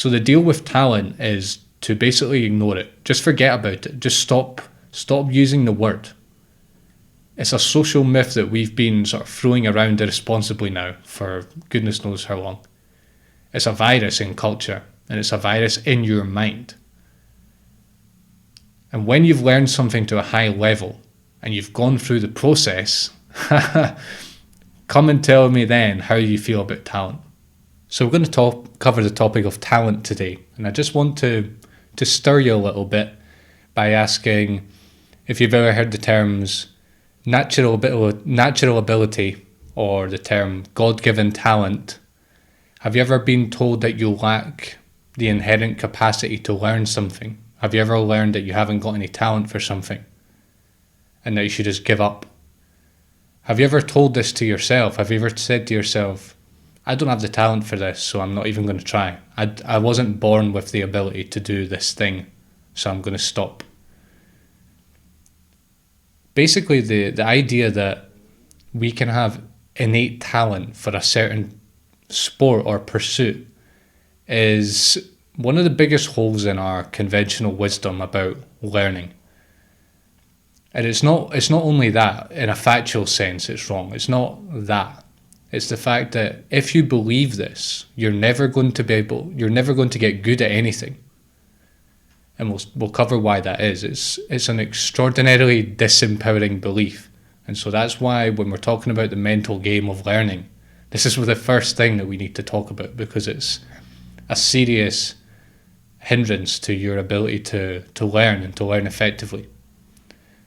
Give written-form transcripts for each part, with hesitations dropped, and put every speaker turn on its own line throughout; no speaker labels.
So the deal with talent is to basically ignore it. Just forget about it. Just stop using the word. It's a social myth that we've been sort of throwing around irresponsibly now for goodness knows how long. It's a virus in culture, and it's a virus in your mind. And when you've learned something to a high level and you've gone through the process, come and tell me then how you feel about talent. So we're going to cover the topic of talent today, and I just want to stir you a little bit by asking if you've ever heard the terms natural ability or the term God-given talent. Have you ever been told that you lack the inherent capacity to learn something? Have you ever learned that you haven't got any talent for something and that you should just give up? Have you ever told this to yourself? Have you ever said to yourself, I don't have the talent for this, so I'm not even going to try. I wasn't born with the ability to do this thing, so I'm going to stop. Basically, the idea that we can have innate talent for a certain sport or pursuit is one of the biggest holes in our conventional wisdom about learning. And it's not only that, in a factual sense, it's wrong. It's not that. It's the fact that if you believe this, you're never going to get good at anything. And we'll cover why that is. It's an extraordinarily disempowering belief. And so that's why when we're talking about the mental game of learning, this is the first thing that we need to talk about, because it's a serious hindrance to your ability to learn and to learn effectively.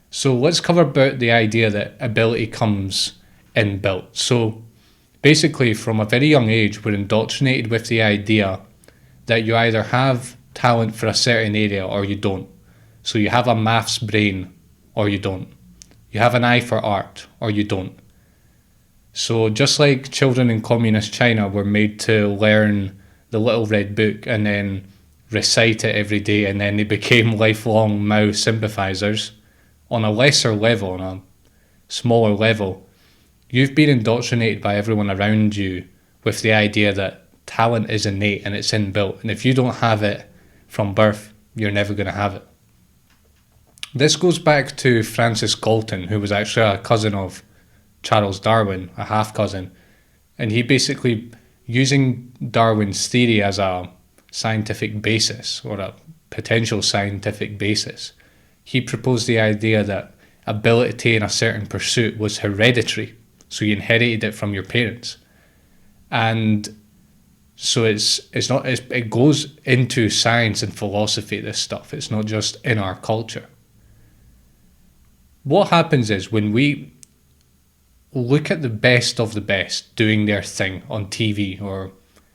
So let's cover about the idea that ability comes inbuilt. So basically, from a very young age, we're indoctrinated with the idea that you either have talent for a certain area or you don't. So you have a maths brain or you don't. You have an eye for art or you don't. So just like children in communist China were made to learn the Little Red Book and then recite it every day, and then they became lifelong Mao sympathizers, on a lesser level, on a smaller level, you've been indoctrinated by everyone around you with the idea that talent is innate and it's inbuilt, and if you don't have it from birth, you're never going to have it. This goes back to Francis Galton, who was actually a cousin of Charles Darwin, a half-cousin, and he basically, using Darwin's theory as a scientific basis, or a potential scientific basis, he proposed the idea that ability in a certain pursuit was hereditary, so you inherited it from your parents. And so it goes into science and philosophy, this stuff. It's not just in our culture. What happens is when we look at the best of the best doing their thing on TV or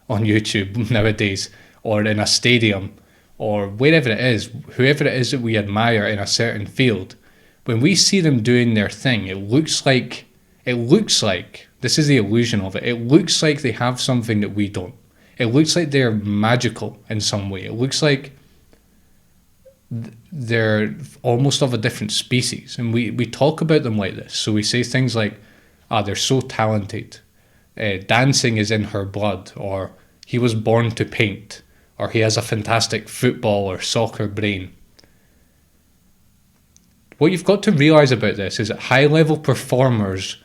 on YouTube nowadays, or in a stadium, or wherever it is, whoever it is that we admire in a certain field, when we see them doing their thing, it looks like, this is the illusion of it, it looks like they have something that we don't. It looks like they're magical in some way. It looks like they're almost of a different species. And we talk about them like this. So we say things like, they're so talented. Dancing is in her blood, or he was born to paint, or he has a fantastic football or soccer brain. What you've got to realise about this is that high-level performers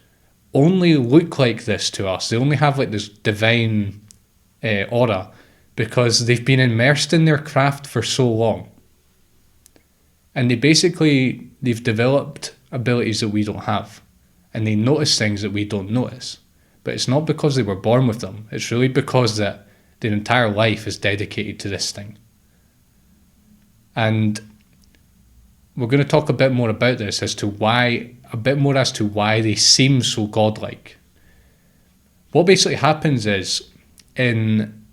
only look like this to us. They only have like this divine aura because they've been immersed in their craft for so long. And they've developed abilities that we don't have. And they notice things that we don't notice. But it's not because they were born with them. It's really because that their entire life is dedicated to this thing. And we're going to talk a bit more about this as to why they seem so godlike. What basically happens is, when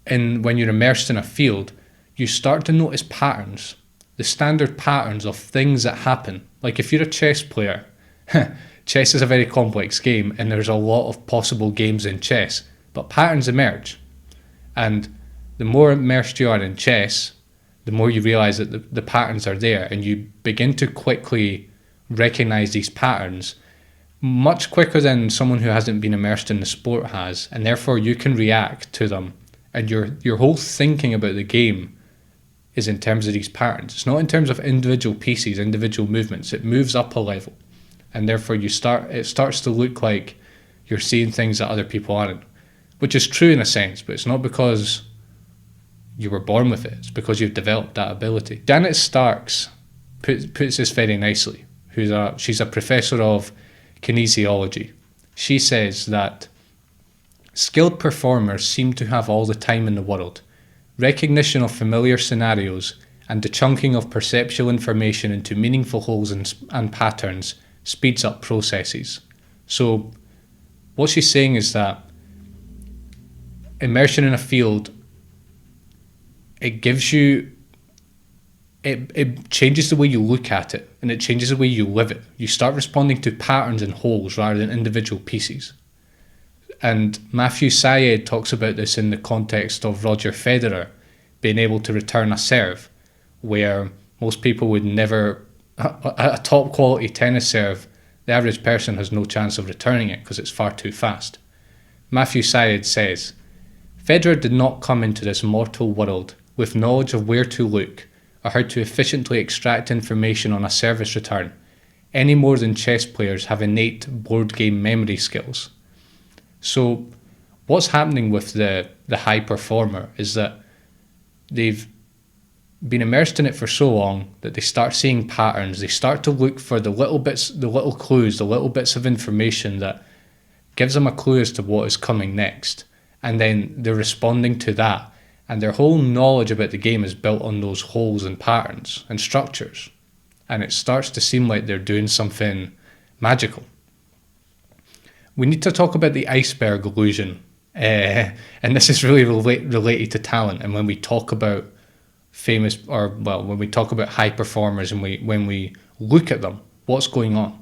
you're immersed in a field, you start to notice patterns, the standard patterns of things that happen. Like if you're a chess player, chess is a very complex game and there's a lot of possible games in chess, but patterns emerge. And the more immersed you are in chess, the more you realize that the patterns are there, and you begin to quickly recognize these patterns much quicker than someone who hasn't been immersed in the sport has, and therefore you can react to them And your whole thinking about the game is in terms of these patterns. It's not in terms of individual pieces, individual movements. It moves up a level. And therefore it starts to look like you're seeing things that other people aren't. Which is true in a sense, but it's not because you were born with it. It's because you've developed that ability. Janet Starks puts this very nicely. She's a professor of kinesiology. She says that skilled performers seem to have all the time in the world, recognition of familiar scenarios, and the chunking of perceptual information into meaningful wholes and patterns speeds up processes. So what she's saying is that immersion in a field, it gives you, it changes the way you look at it, and it changes the way you live it. You start responding to patterns and wholes rather than individual pieces. And Matthew Syed talks about this in the context of Roger Federer being able to return a serve, where most people would never, a top quality tennis serve, the average person has no chance of returning it because it's far too fast. Matthew Syed says, Federer did not come into this mortal world with knowledge of where to look or how to efficiently extract information on a service return, any more than chess players have innate board game memory skills. So what's happening with the high performer is that they've been immersed in it for so long that they start seeing patterns. They start to look for the little bits, the little clues, the little bits of information that gives them a clue as to what is coming next. And then they're responding to that. And their whole knowledge about the game is built on those holes and patterns and structures. And it starts to seem like they're doing something magical. We need to talk about the iceberg illusion. And this is really related to talent. And when we talk about when we talk about high performers and when we look at them, what's going on?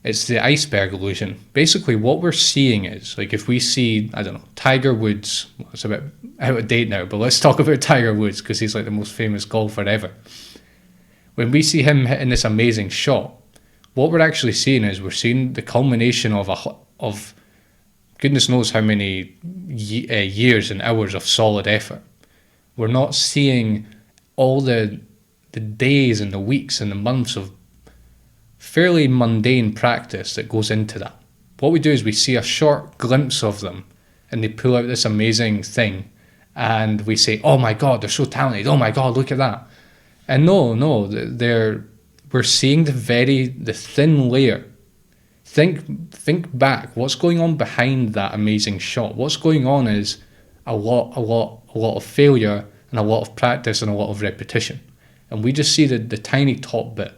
It's the iceberg illusion. Basically, what we're seeing is, like, if we see, I don't know, Tiger Woods, well, it's a bit out of date now, but let's talk about Tiger Woods because he's like the most famous golfer ever. When we see him hitting this amazing shot, what we're actually seeing is we're seeing the culmination of goodness knows how many years and hours of solid effort. We're not seeing all the days and the weeks and the months of fairly mundane practice that goes into that. What we do is we see a short glimpse of them and they pull out this amazing thing and we say, oh my God, they're so talented. Oh my God, look at that. And no, we're seeing the thin layer. Think back, what's going on behind that amazing shot? What's going on is a lot of failure and a lot of practice and a lot of repetition. And we just see the tiny top bit.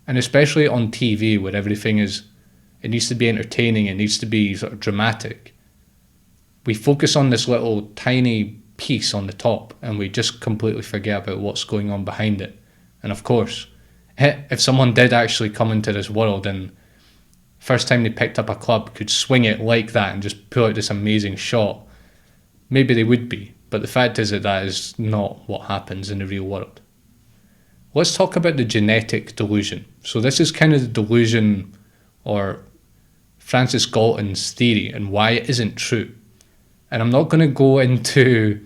And especially on TV where everything it needs to be entertaining, it needs to be sort of dramatic. We focus on this little tiny piece on the top and we just completely forget about what's going on behind it. And of course, if someone did actually come into this world and first time they picked up a club could swing it like that and just pull out this amazing shot, maybe they would be. But the fact is that is not what happens in the real world. Let's talk about the genetic delusion. So this is kind of the delusion or Francis Galton's theory and why it isn't true. And I'm not going to go into,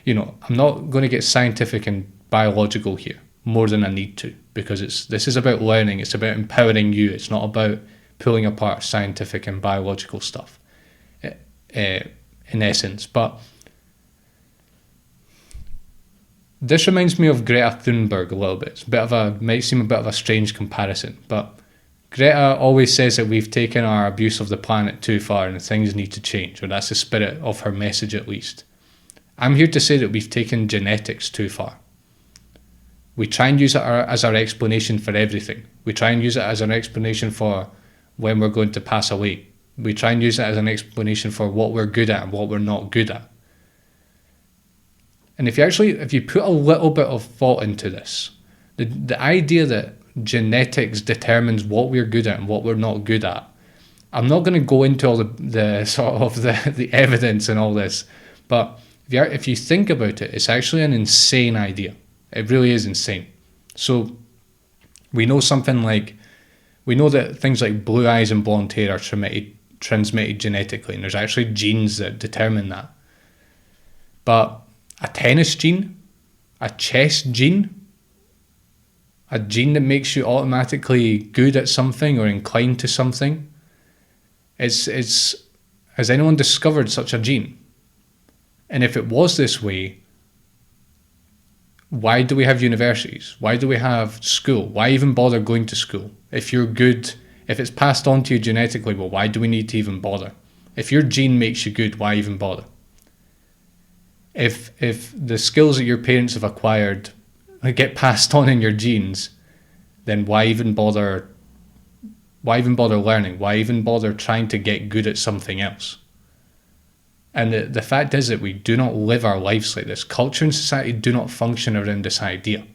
I'm not going to get scientific and biological here more than I need to, because this is about learning. It's about empowering you. It's not about pulling apart scientific and biological stuff in essence. But this reminds me of Greta Thunberg a little bit. Might seem a bit of a strange comparison, but Greta always says that we've taken our abuse of the planet too far and things need to change, or that's the spirit of her message at least. I'm here to say that we've taken genetics too far. We try and use it as our explanation for everything. We try and use it as an explanation for when we're going to pass away. We try and use it as an explanation for what we're good at and what we're not good at. And if you put a little bit of thought into this, the idea that genetics determines what we're good at and what we're not good at, I'm not going to go into all the sort of the evidence and all this, but if you think about it, it's actually an insane idea. It really is insane. So we know that things like blue eyes and blonde hair are transmitted genetically, and there's actually genes that determine that. But a tennis gene, a chess gene, a gene that makes you automatically good at something or inclined to something, has anyone discovered such a gene? And if it was this way, why do we have universities? Why do we have school? Why even bother going to school? If you're good, if it's passed on to you genetically, well, why do we need to even bother? If your gene makes you good, why even bother? If the skills that your parents have acquired get passed on in your genes, then why even bother learning? Why even bother trying to get good at something else? And the fact is that we do not live our lives like this. Culture and society do not function around this idea.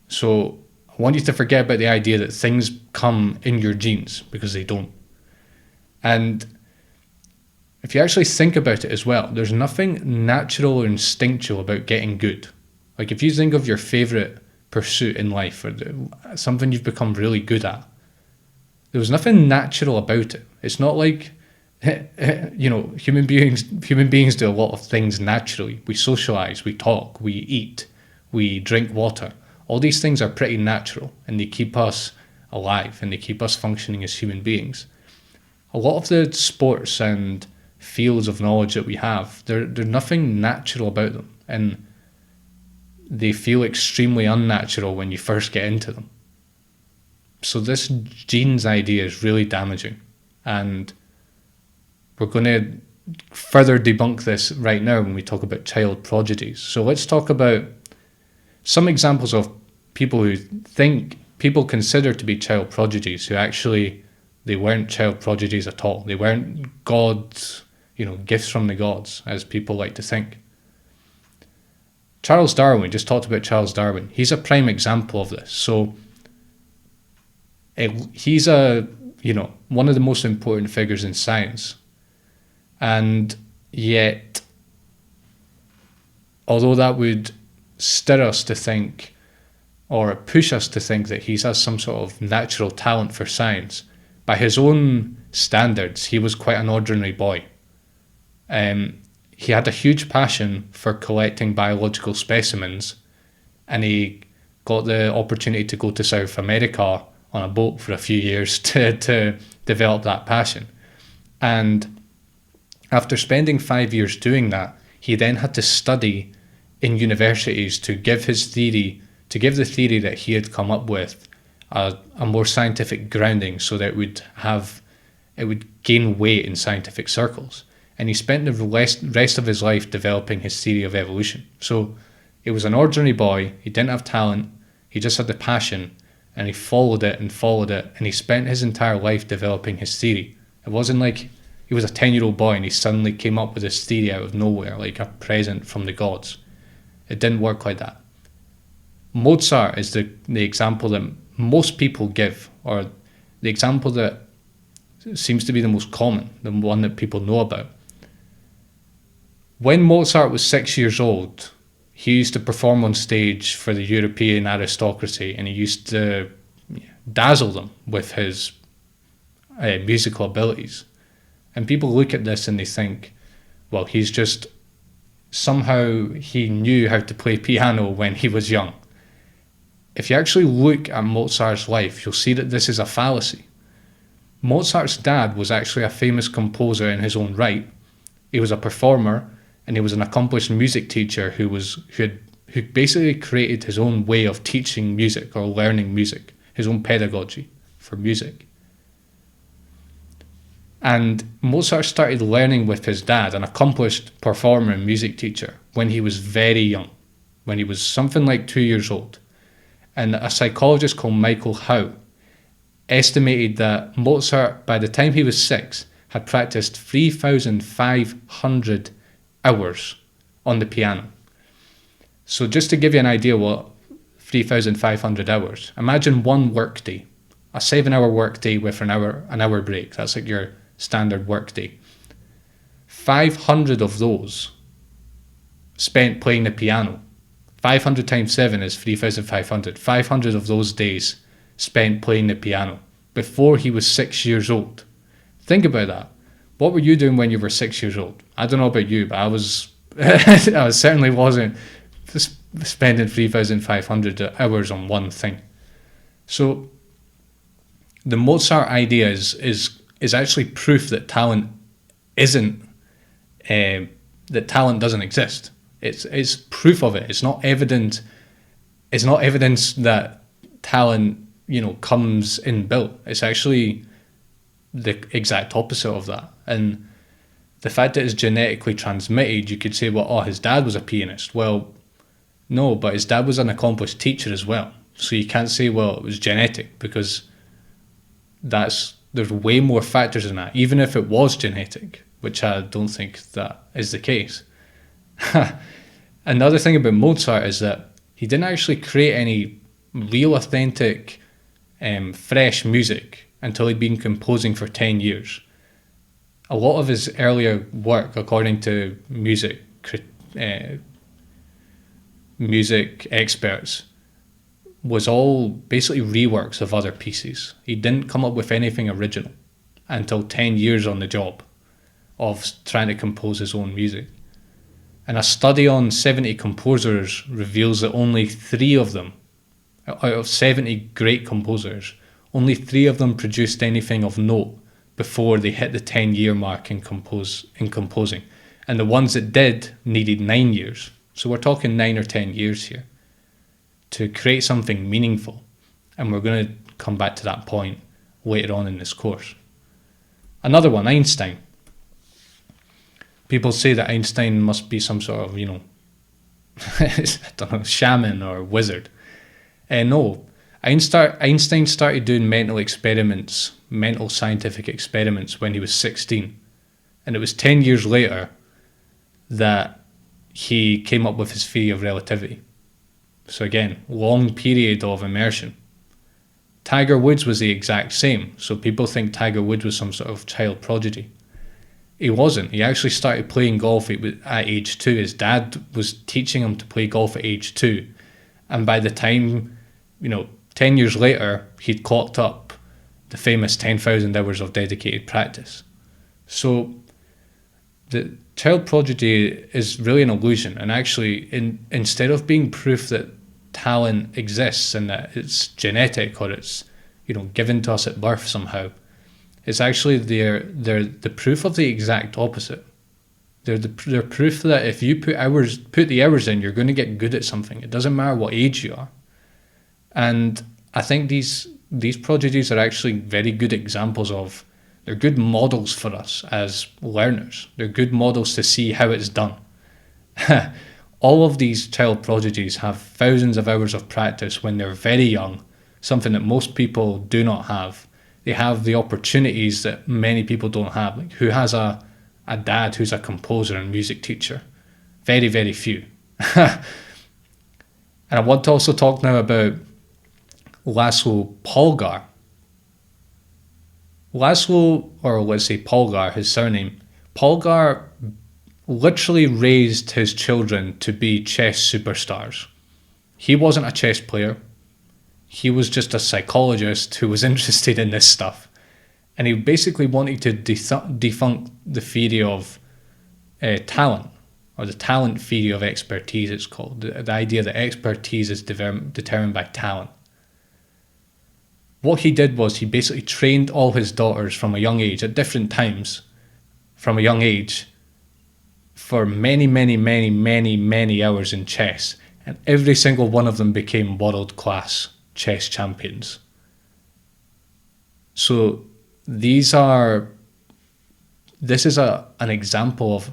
So I want you to forget about the idea that things come in your genes, because they don't. And if you actually think about it as well, there's nothing natural or instinctual about getting good. Like if you think of your favorite pursuit in life, or something you've become really good at, there was nothing natural about it. It's not like, human beings do a lot of things naturally. We socialize, we talk, we eat, we drink water. All these things are pretty natural, and they keep us alive, and they keep us functioning as human beings. A lot of the sports and fields of knowledge that we have, there's nothing natural about them, and they feel extremely unnatural when you first get into them. So this genes idea is really damaging, and we're going to further debunk this right now when we talk about child prodigies. So let's talk about some examples of people who people consider to be child prodigies, who actually, they weren't child prodigies at all. They weren't gods, gifts from the gods, as people like to think. Charles Darwin, just talked about Charles Darwin. He's a prime example of this. So he's one of the most important figures in science. And yet, although that would stir us to think, or push us to think that he has some sort of natural talent for science, by his own standards, he was quite an ordinary boy. He had a huge passion for collecting biological specimens, and he got the opportunity to go to South America on a boat for a few years to develop that passion. And after spending 5 years doing that, he then had to study in universities to give the theory that he had come up with a more scientific grounding, so that it would gain weight in scientific circles. And he spent the rest of his life developing his theory of evolution. So he was an ordinary boy, he didn't have talent, he just had the passion, and he followed it, and he spent his entire life developing his theory. It wasn't like he was a 10-year-old boy and he suddenly came up with this theory out of nowhere, like a present from the gods. It didn't work like that. Mozart is the example that most people give, or the example that seems to be the most common, the one that people know about. When Mozart was 6 years old, he used to perform on stage for the European aristocracy, and he used to dazzle them with his musical abilities. And people look at this and they think, well, somehow he knew how to play piano when he was young. If you actually look at Mozart's life, you'll see that this is a fallacy. Mozart's dad was actually a famous composer in his own right. He was a performer, and he was an accomplished music teacher who basically created his own way of teaching music or learning music, his own pedagogy for music. And Mozart started learning with his dad, an accomplished performer and music teacher, when he was very young, when he was something like 2 years old. And a psychologist called Michael Howe estimated that Mozart, by the time he was 6, had practiced 3,500 hours on the piano. So just to give you an idea what 3,500 hours, imagine one work day, a 7-hour work day with an hour break. That's like your standard work day. 500 of those spent playing the piano. 500 times 7 is 3,500. 500 of those days spent playing the piano before he was 6 years old. Think about that. What were you doing when you were 6 years old? I don't know about you, but I was, I certainly wasn't spending 3,500 hours on one thing. So the Mozart idea is actually proof that talent isn't that talent doesn't exist. It's proof of it. It's not evident. It's not evidence that talent comes inbuilt. It's actually the exact opposite of that. And the fact that it's genetically transmitted, you could say, well, oh, his dad was a pianist. Well, no, but his dad was an accomplished teacher as well. So you can't say, well, it was genetic, because there's way more factors in that, even if it was genetic, which I don't think that is the case. Another thing about Mozart is that he didn't actually create any real authentic, fresh music until he'd been composing for 10 years. A lot of his earlier work, according to music experts, was all basically reworks of other pieces. He didn't come up with anything original until 10 years on the job of trying to compose his own music. And a study on 70 composers reveals that only 3 of them, out of 70 great composers, only 3 of them produced anything of note before they hit the 10-year mark in composing. And the ones that did needed 9 years. So we're talking 9 or 10 years here to create something meaningful. And we're going to come back to that point later on in this course. Another one, Einstein. People say that Einstein must be some sort of, I don't know, shaman or wizard. No, Einstein started doing mental scientific experiments when he was 16. And it was 10 years later that he came up with his theory of relativity. So again, long period of immersion. Tiger Woods was the exact same. So people think Tiger Woods was some sort of child prodigy. He wasn't. He actually started playing golf at age 2. His dad was teaching him to play golf at age 2. And by the time, 10 years later, he'd clocked up the famous 10,000 hours of dedicated practice. So the child prodigy is really an illusion. And actually, instead of being proof that talent exists and that it's genetic or it's given to us at birth somehow, it's actually they're the proof of the exact opposite. They're proof that if you put the hours in, you're going to get good at something. It doesn't matter what age you are. And I think these prodigies are actually very good examples of, they're good models for us as learners. They're good models to see how it's done. All of these child prodigies have thousands of hours of practice when they're very young, something that most people do not have. They have the opportunities that many people don't have. Like, who has a dad who's a composer and music teacher? Very, very few. And I want to also talk now about Laszlo Polgar. Laszlo, or let's say Polgar, his surname, Polgar literally raised his children to be chess superstars. He wasn't a chess player. He was just a psychologist who was interested in this stuff. And he basically wanted to debunk the theory of talent, or the talent theory of expertise, it's called. The idea that expertise is determined by talent. What he did was he basically trained all his daughters from a young age, at different times, from a young age, for many, many, many, many, many hours in chess. And every single one of them became world-class chess champions. So this is an example of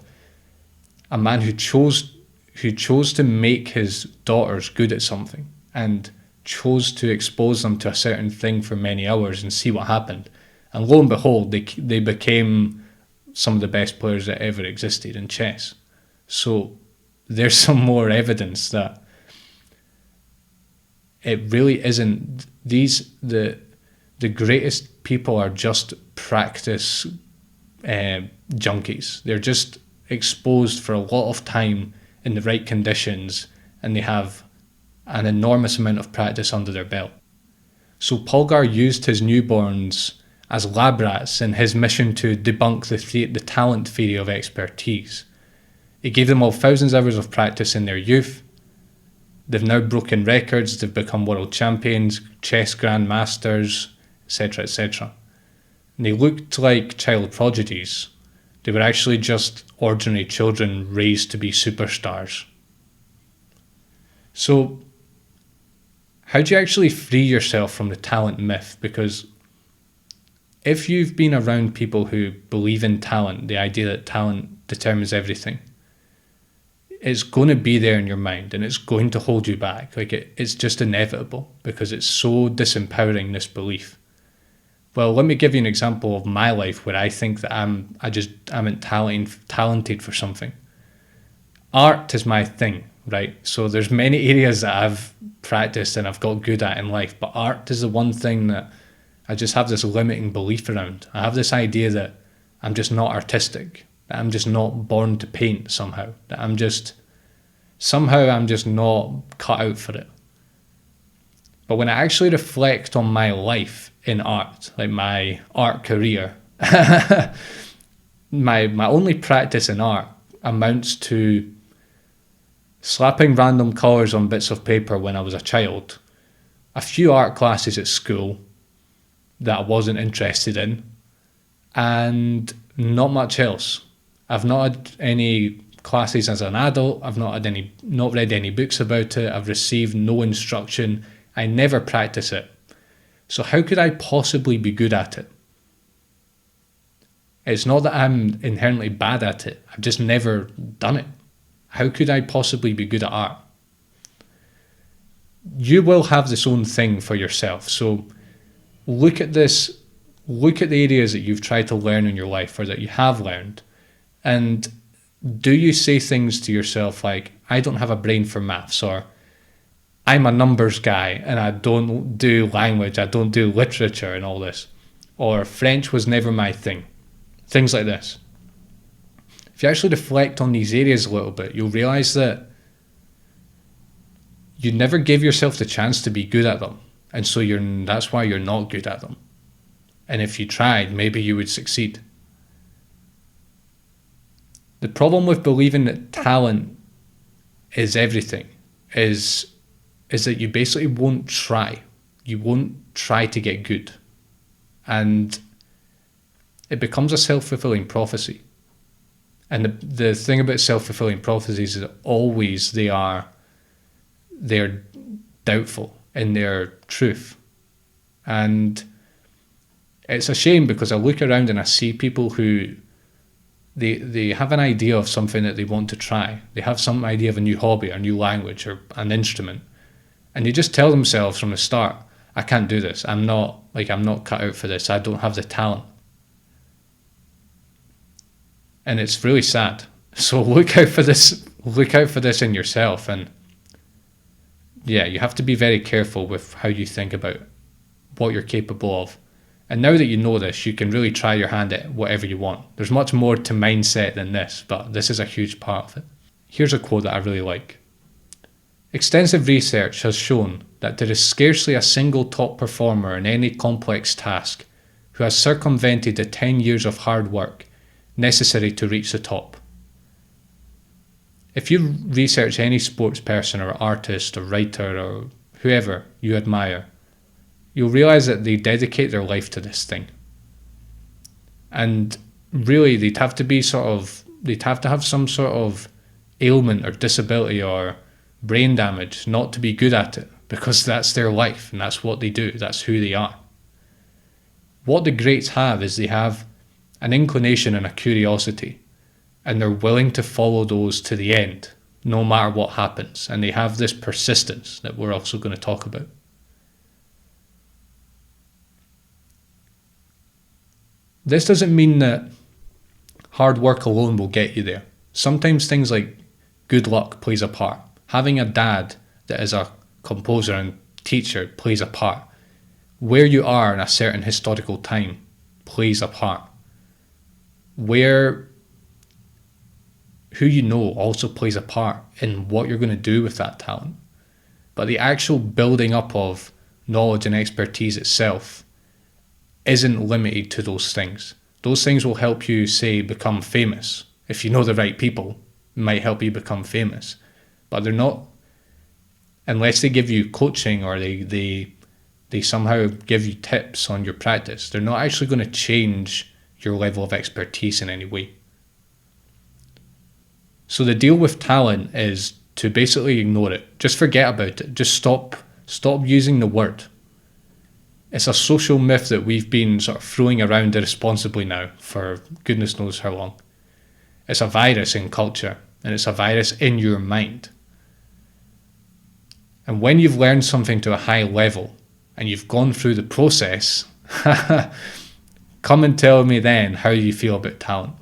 a man who chose to make his daughters good at something and chose to expose them to a certain thing for many hours and see what happened. And lo and behold, they became some of the best players that ever existed in chess. So there's some more evidence that it really isn't. The greatest people are just practice junkies. They're just exposed for a lot of time in the right conditions, and they have an enormous amount of practice under their belt. So Polgar used his newborns as lab rats in his mission to debunk the talent theory of expertise. He gave them all thousands of hours of practice in their youth. They've now broken records, they've become world champions, chess grandmasters, etc., etc. And they looked like child prodigies. They were actually just ordinary children raised to be superstars. So, how do you actually free yourself from the talent myth? Because if you've been around people who believe in talent, the idea that talent determines everything, it's going to be there in your mind and it's going to hold you back. Like it's just inevitable because it's so disempowering, this belief. Well, let me give you an example of my life where I think that I'm talented for something. Art is my thing, right? So there's many areas that I've practiced and I've got good at in life, but art is the one thing that I just have this limiting belief around. I have this idea that I'm just not artistic, that I'm just not born to paint somehow, that I'm just not cut out for it. But when I actually reflect on my life in art, like my art career, my only practice in art amounts to slapping random colours on bits of paper when I was a child, a few art classes at school that I wasn't interested in, and not much else. I've not had any classes as an adult. I've not read any books about it. I've received no instruction. I never practice it. So how could I possibly be good at it? It's not that I'm inherently bad at it. I've just never done it. How could I possibly be good at art? You will have this own thing for yourself. So look at this. Look at the areas that you've tried to learn in your life or that you have learned. And do you say things to yourself like, I don't have a brain for maths, or I'm a numbers guy and I don't do language, I don't do literature and all this, or French was never my thing. Things like this. If you actually reflect on these areas a little bit, you'll realise that you never give yourself the chance to be good at them. And so that's why you're not good at them. And if you tried, maybe you would succeed. The problem with believing that talent is everything is that you basically won't try. You won't try to get good. And it becomes a self-fulfilling prophecy. And the thing about self-fulfilling prophecies is that always they're doubtful in their truth. And it's a shame because I look around and I see people who they have an idea of something that they want to try. They have some idea of a new hobby or a new language or an instrument. And they just tell themselves from the start, I can't do this. I'm not cut out for this. I don't have the talent. And it's really sad. So look out for this in yourself. And yeah, you have to be very careful with how you think about what you're capable of. And now that you know this, you can really try your hand at whatever you want. There's much more to mindset than this, but this is a huge part of it. Here's a quote that I really like. Extensive research has shown that there is scarcely a single top performer in any complex task who has circumvented the 10 years of hard work necessary to reach the top. If you research any sports person or artist or writer or whoever you admire, you'll realise that they dedicate their life to this thing. And really, they'd have to have some sort of ailment or disability or brain damage not to be good at it, because that's their life and that's what they do, that's who they are. What the greats have is they have an inclination and a curiosity, and they're willing to follow those to the end, no matter what happens, and they have this persistence that we're also going to talk about. This doesn't mean that hard work alone will get you there. Sometimes things like good luck plays a part. Having a dad that is a composer and teacher plays a part. Where you are in a certain historical time plays a part. Who you know also plays a part in what you're going to do with that talent. But the actual building up of knowledge and expertise itself isn't limited to those things. Those things will help you, say, become famous. If you know the right people, it might help you become famous. But they're not, unless they give you coaching or they somehow give you tips on your practice, they're not actually going to change your level of expertise in any way. So the deal with talent is to basically ignore it. Just forget about it. Just stop using the word. It's a social myth that we've been sort of throwing around irresponsibly now for goodness knows how long. It's a virus in culture, and it's a virus in your mind. And when you've learned something to a high level and you've gone through the process, come and tell me then how you feel about talent.